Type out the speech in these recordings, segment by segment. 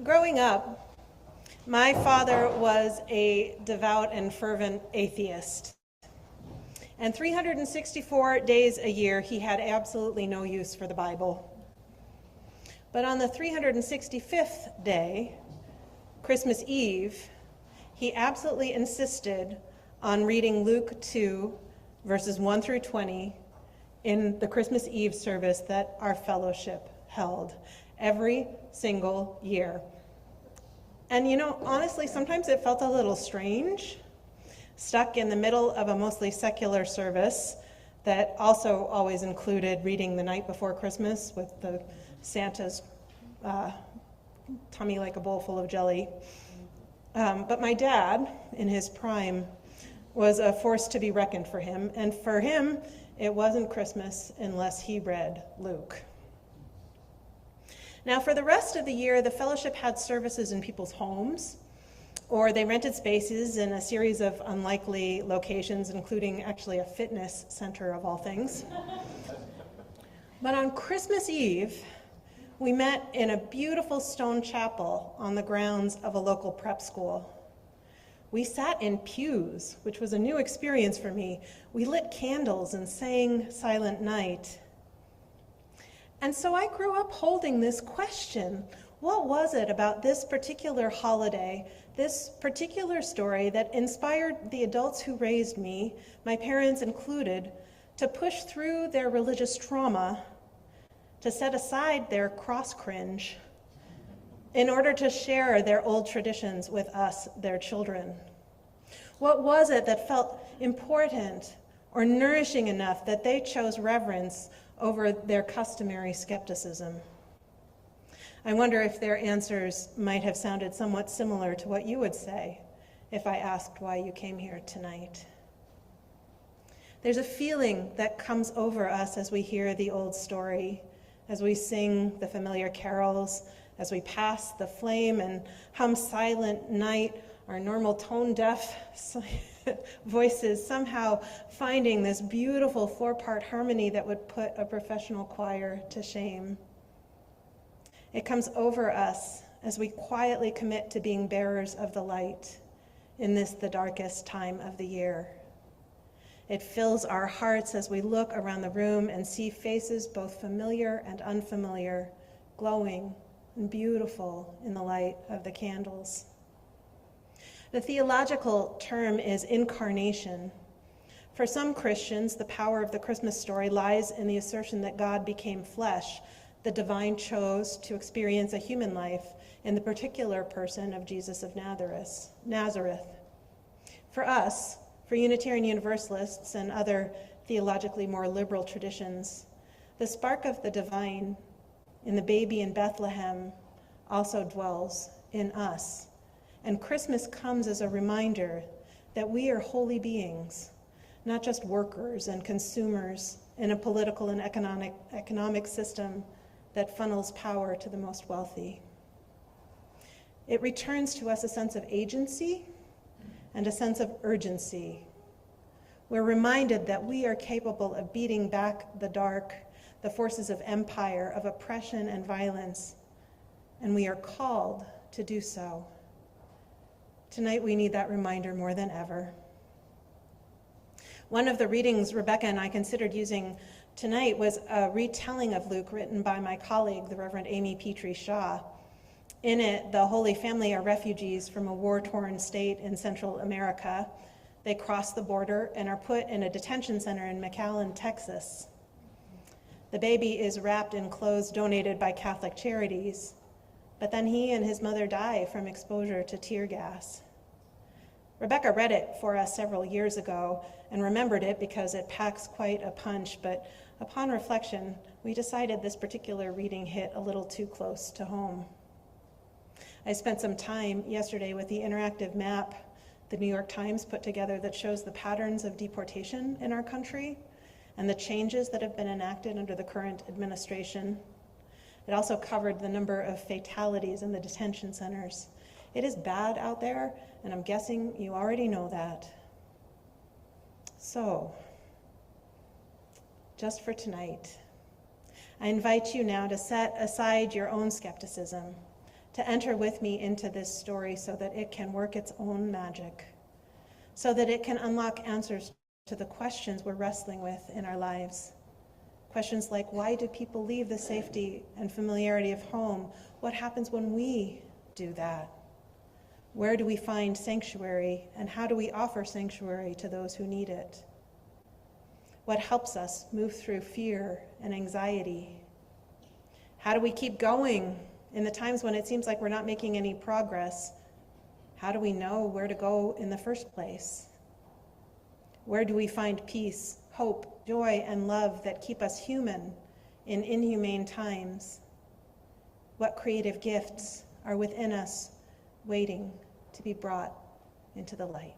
Growing up, my father was a devout and fervent atheist. And 364 days a year, he had absolutely no use for the Bible. But on the 365th day, Christmas Eve, he absolutely insisted on reading Luke 2, verses 1 through 20, in the Christmas Eve service that our fellowship held every single year. And honestly, sometimes it felt a little strange, stuck in the middle of a mostly secular service that also always included reading the night before Christmas with the Santa's tummy like a bowl full of jelly. But my dad, in his prime, was a force to be reckoned for him. And for him, it wasn't Christmas unless he read Luke. Now, for the rest of the year, the fellowship had services in people's homes, or they rented spaces in a series of unlikely locations, including actually a fitness center of all things. But on Christmas Eve, we met in a beautiful stone chapel on the grounds of a local prep school. We sat in pews, which was a new experience for me. We lit candles and sang Silent Night. And so I grew up holding this question: what was it about this particular holiday, this particular story, that inspired the adults who raised me, my parents included, to push through their religious trauma, to set aside their cross cringe, in order to share their old traditions with us, their children? What was it that felt important or nourishing enough that they chose reverence over their customary skepticism? I wonder if their answers might have sounded somewhat similar to what you would say if I asked why you came here tonight. There's a feeling that comes over us as we hear the old story, as we sing the familiar carols, as we pass the flame and hum Silent Night, our normal tone-deaf voices somehow finding this beautiful four-part harmony that would put a professional choir to shame. It comes over us as we quietly commit to being bearers of the light in this, the darkest time of the year. It fills our hearts as we look around the room and see faces both familiar and unfamiliar, glowing and beautiful in the light of the candles. The theological term is incarnation. For some Christians, the power of the Christmas story lies in the assertion that God became flesh. The divine chose to experience a human life in the particular person of Jesus of Nazareth. For us, for Unitarian Universalists and other theologically more liberal traditions, the spark of the divine in the baby in Bethlehem also dwells in us. And Christmas comes as a reminder that we are holy beings, not just workers and consumers in a political and economic system that funnels power to the most wealthy. It returns to us a sense of agency and a sense of urgency. We're reminded that we are capable of beating back the dark, the forces of empire, of oppression and violence, and we are called to do so. Tonight we need that reminder more than ever. One of the readings Rebecca and I considered using tonight was a retelling of Luke written by my colleague, the Reverend Amy Petrie Shaw. In it, the Holy Family are refugees from a war-torn state in Central America. They cross the border and are put in a detention center in McAllen, Texas. The baby is wrapped in clothes donated by Catholic Charities, but then he and his mother die from exposure to tear gas. Rebecca read it for us several years ago and remembered it because it packs quite a punch, but upon reflection, we decided this particular reading hit a little too close to home. I spent some time yesterday with the interactive map the New York Times put together that shows the patterns of deportation in our country and the changes that have been enacted under the current administration. It also covered the number of fatalities in the detention centers. It is bad out there, and I'm guessing you already know that. So, just for tonight, I invite you now to set aside your own skepticism, to enter with me into this story so that it can work its own magic, so that it can unlock answers to the questions we're wrestling with in our lives. Questions like, why do people leave the safety and familiarity of home? What happens when we do that? Where do we find sanctuary, and how do we offer sanctuary to those who need it? What helps us move through fear and anxiety? How do we keep going in the times when it seems like we're not making any progress? How do we know where to go in the first place? Where do we find peace, hope, joy, and love that keep us human in inhumane times? What creative gifts are within us waiting to be brought into the light?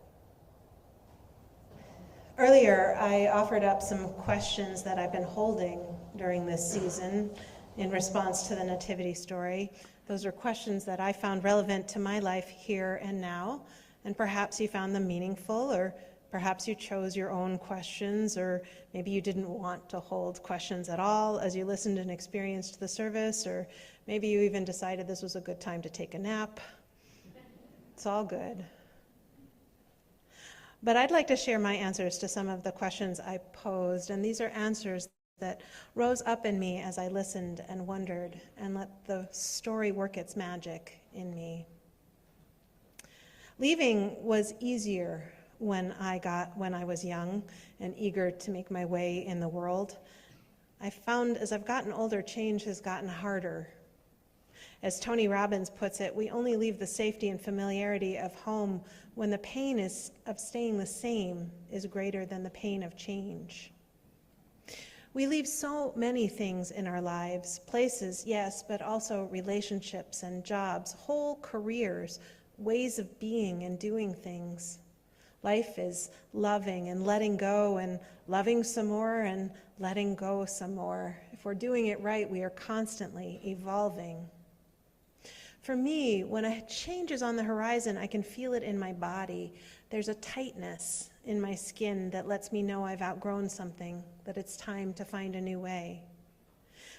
Earlier, I offered up some questions that I've been holding during this season in response to the Nativity story. Those are questions that I found relevant to my life here and now, and perhaps you found them meaningful, or perhaps you chose your own questions, or maybe you didn't want to hold questions at all as you listened and experienced the service, or maybe you even decided this was a good time to take a nap. It's all good. But I'd like to share my answers to some of the questions I posed, and these are answers that rose up in me as I listened and wondered and let the story work its magic in me. Leaving was easier when I was young and eager to make my way in the world. I found as I've gotten older, change has gotten harder. As Tony Robbins puts it, we only leave the safety and familiarity of home when the pain of staying the same is greater than the pain of change. We leave so many things in our lives, places, yes, but also relationships and jobs, whole careers, ways of being and doing things. Life is loving and letting go and loving some more and letting go some more. If we're doing it right, we are constantly evolving. For me, when a change is on the horizon, I can feel it in my body. There's a tightness in my skin that lets me know I've outgrown something, that it's time to find a new way.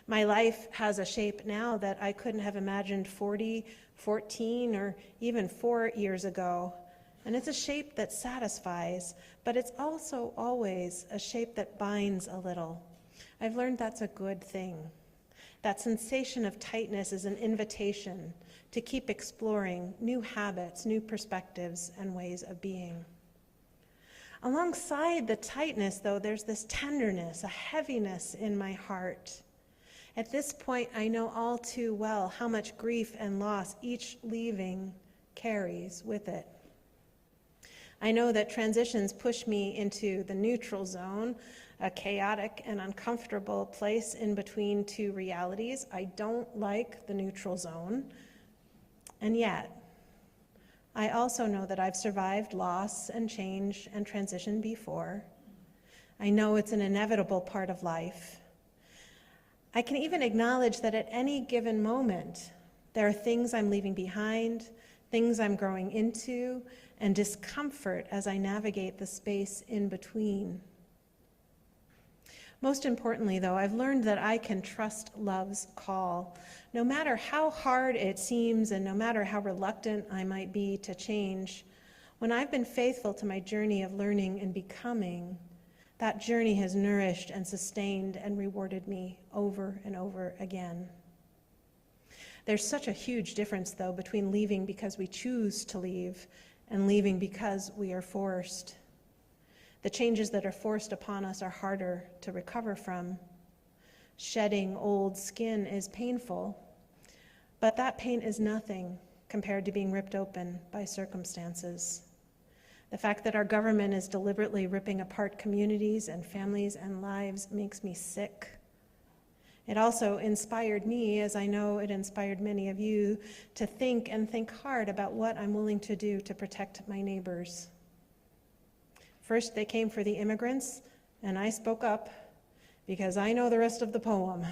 My life has a shape now that I couldn't have imagined 40, 14, or even 4 years ago. And it's a shape that satisfies, but it's also always a shape that binds a little. I've learned that's a good thing. That sensation of tightness is an invitation to keep exploring new habits, new perspectives, and ways of being. Alongside the tightness, though, there's this tenderness, a heaviness in my heart. At this point, I know all too well how much grief and loss each leaving carries with it. I know that transitions push me into the neutral zone, a chaotic and uncomfortable place in between two realities. I don't like the neutral zone. And yet, I also know that I've survived loss and change and transition before. I know it's an inevitable part of life. I can even acknowledge that at any given moment, there are things I'm leaving behind, things I'm growing into, and discomfort as I navigate the space in between. Most importantly, though, I've learned that I can trust love's call. No matter how hard it seems and no matter how reluctant I might be to change, when I've been faithful to my journey of learning and becoming, that journey has nourished and sustained and rewarded me over and over again. There's such a huge difference, though, between leaving because we choose to leave and leaving because we are forced. The changes that are forced upon us are harder to recover from. Shedding old skin is painful, but that pain is nothing compared to being ripped open by circumstances. The fact that our government is deliberately ripping apart communities and families and lives makes me sick. It also inspired me, as I know it inspired many of you, to think and think hard about what I'm willing to do to protect my neighbors. First, they came for the immigrants, and I spoke up because I know the rest of the poem.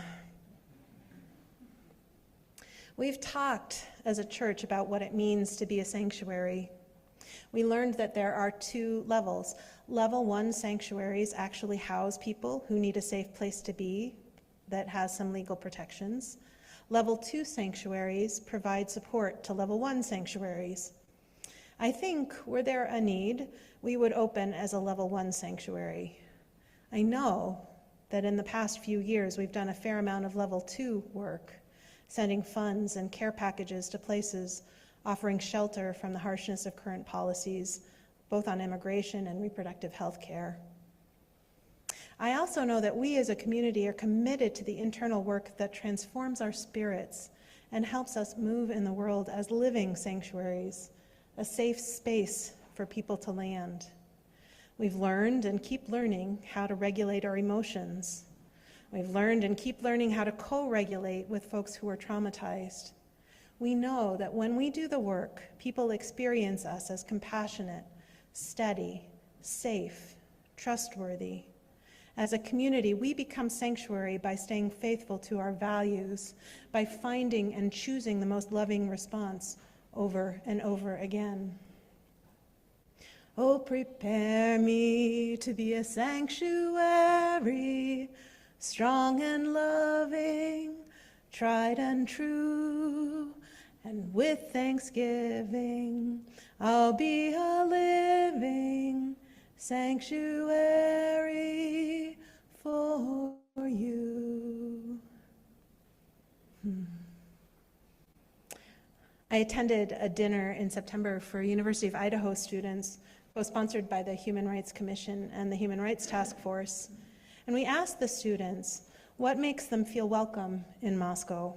We've talked as a church about what it means to be a sanctuary. We learned that there are 2 levels. Level 1 sanctuaries actually house people who need a safe place to be that has some legal protections. Level 2 sanctuaries provide support to Level 1 sanctuaries. I think, were there a need, we would open as a Level 1 sanctuary. I know that in the past few years we've done a fair amount of Level 2 work, sending funds and care packages to places offering shelter from the harshness of current policies, both on immigration and reproductive health care. I also know that we as a community are committed to the internal work that transforms our spirits and helps us move in the world as living sanctuaries, a safe space for people to land. We've learned and keep learning how to regulate our emotions. We've learned and keep learning how to co-regulate with folks who are traumatized. We know that when we do the work, people experience us as compassionate, steady, safe, trustworthy. As a community, we become sanctuary by staying faithful to our values, by finding and choosing the most loving response over and over again. Oh, prepare me to be a sanctuary, strong and loving, tried and true, and with thanksgiving, I'll be a living sanctuary for you. I attended a dinner in September for University of Idaho students, co-sponsored by the Human Rights Commission and the Human Rights Task Force. And we asked the students what makes them feel welcome in Moscow,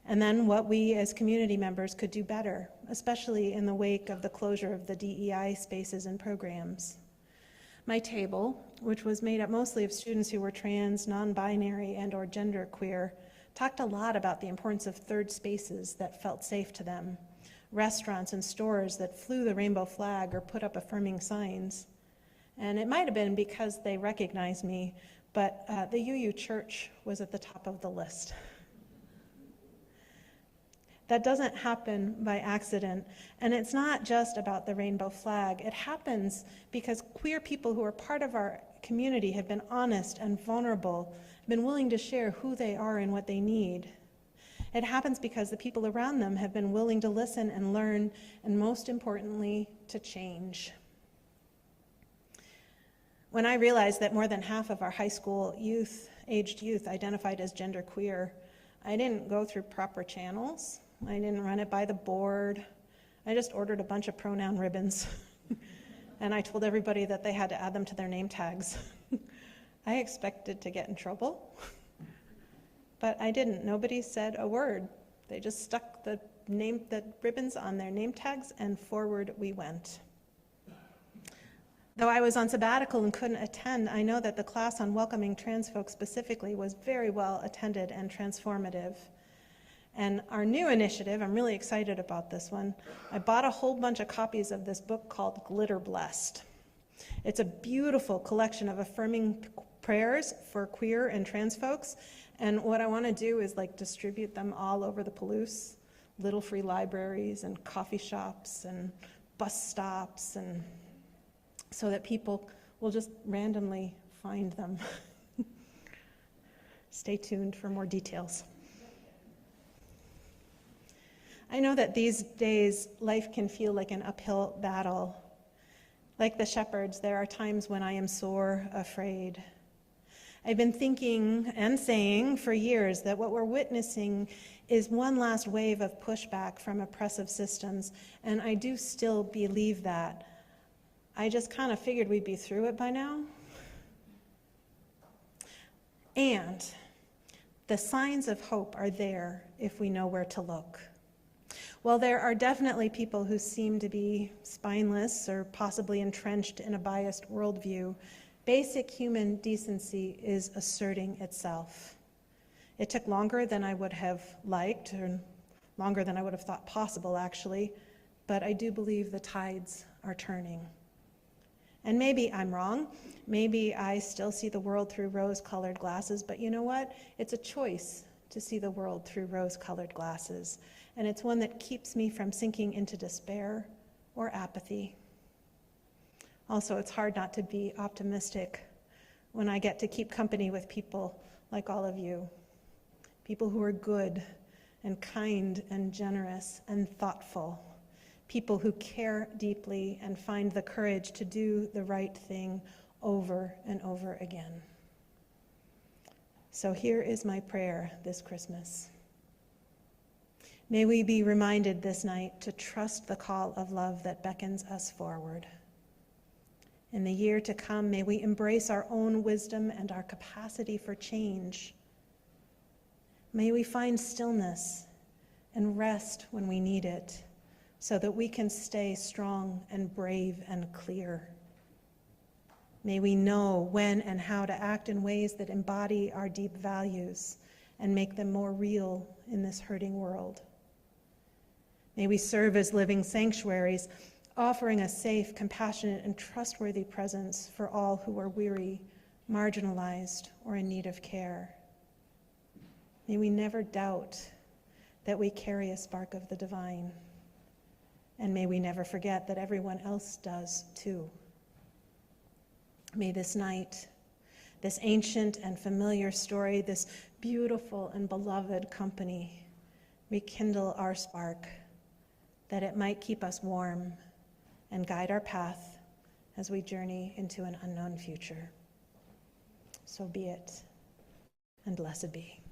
and then what we as community members could do better, especially in the wake of the closure of the DEI spaces and programs. My table, which was made up mostly of students who were trans, non-binary, and or genderqueer, talked a lot about the importance of third spaces that felt safe to them, restaurants and stores that flew the rainbow flag or put up affirming signs. And it might have been because they recognized me, but the UU Church was at the top of the list. That doesn't happen by accident, and it's not just about the rainbow flag. It happens because queer people who are part of our community have been honest and vulnerable, have been willing to share who they are and what they need. It happens because the people around them have been willing to listen and learn, and most importantly, to change. When I realized that more than half of our high school aged youth identified as genderqueer, I didn't go through proper channels. I didn't run it by the board. I just ordered a bunch of pronoun ribbons. And I told everybody that they had to add them to their name tags. I expected to get in trouble, but I didn't. Nobody said a word. They just stuck the ribbons on their name tags, and forward we went. Though I was on sabbatical and couldn't attend, I know that the class on welcoming trans folks specifically was very well attended and transformative. And our new initiative, I'm really excited about this one. I bought a whole bunch of copies of this book called Glitter Blessed. It's a beautiful collection of affirming prayers for queer and trans folks. And what I want to do is distribute them all over the Palouse, little free libraries and coffee shops and bus stops, and so that people will just randomly find them. Stay tuned for more details. I know that these days life can feel like an uphill battle. Like the shepherds, there are times when I am sore afraid. I've been thinking and saying for years that what we're witnessing is one last wave of pushback from oppressive systems, and I do still believe that. I just kind of figured we'd be through it by now. And the signs of hope are there if we know where to look. While there are definitely people who seem to be spineless or possibly entrenched in a biased worldview, basic human decency is asserting itself. It took longer than I would have liked, or longer than I would have thought possible, actually, but I do believe the tides are turning. And maybe I'm wrong. Maybe I still see the world through rose-colored glasses, but you know what? It's a choice to see the world through rose-colored glasses, and it's one that keeps me from sinking into despair or apathy. Also, it's hard not to be optimistic when I get to keep company with people like all of you. people who are good and kind and generous and thoughtful, people who care deeply and find the courage to do the right thing over and over again. So here is my prayer this Christmas. May we be reminded this night to trust the call of love that beckons us forward. In the year to come, may we embrace our own wisdom and our capacity for change. May we find stillness and rest when we need it, so that we can stay strong and brave and clear. May we know when and how to act in ways that embody our deep values and make them more real in this hurting world. May we serve as living sanctuaries, offering a safe, compassionate, and trustworthy presence for all who are weary, marginalized, or in need of care. May we never doubt that we carry a spark of the divine, and may we never forget that everyone else does too. May this night, this ancient and familiar story, this beautiful and beloved company, rekindle our spark, that it might keep us warm and guide our path as we journey into an unknown future. So be it, and blessed be.